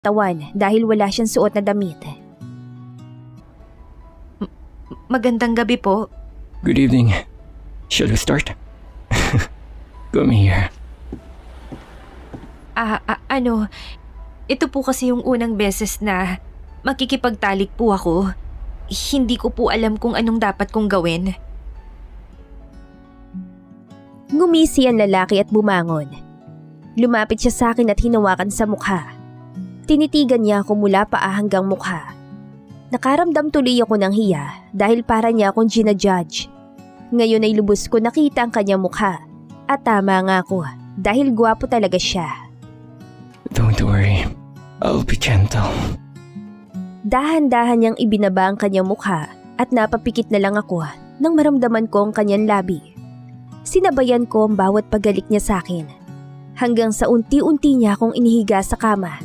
tawan dahil wala siyang suot na damit. Magandang gabi po. Good evening. Shall we start? Come here. Ito po kasi yung unang beses na makikipagtalik po ako. Hindi ko po alam kung anong dapat kong gawin. Ngumisi ang lalaki at bumangon. Lumapit siya sa akin at hinawakan sa mukha. Tinitigan niya ako mula paa hanggang mukha. Nakaramdam tuloy ako ng hiya dahil para niya akong ginajudge. Ngayon ay lubos ko nakita ang kanyang mukha. At tama nga ako dahil gwapo talaga siya. Don't worry. I'll be gentle. Dahan-dahan niyang ibinaba ang kanyang mukha at napapikit na lang ako nang maramdaman ko ang kanyang labi. Sinabayan ko ang bawat paggalik niya sa akin hanggang sa unti-unti niya akong inihiga sa kama.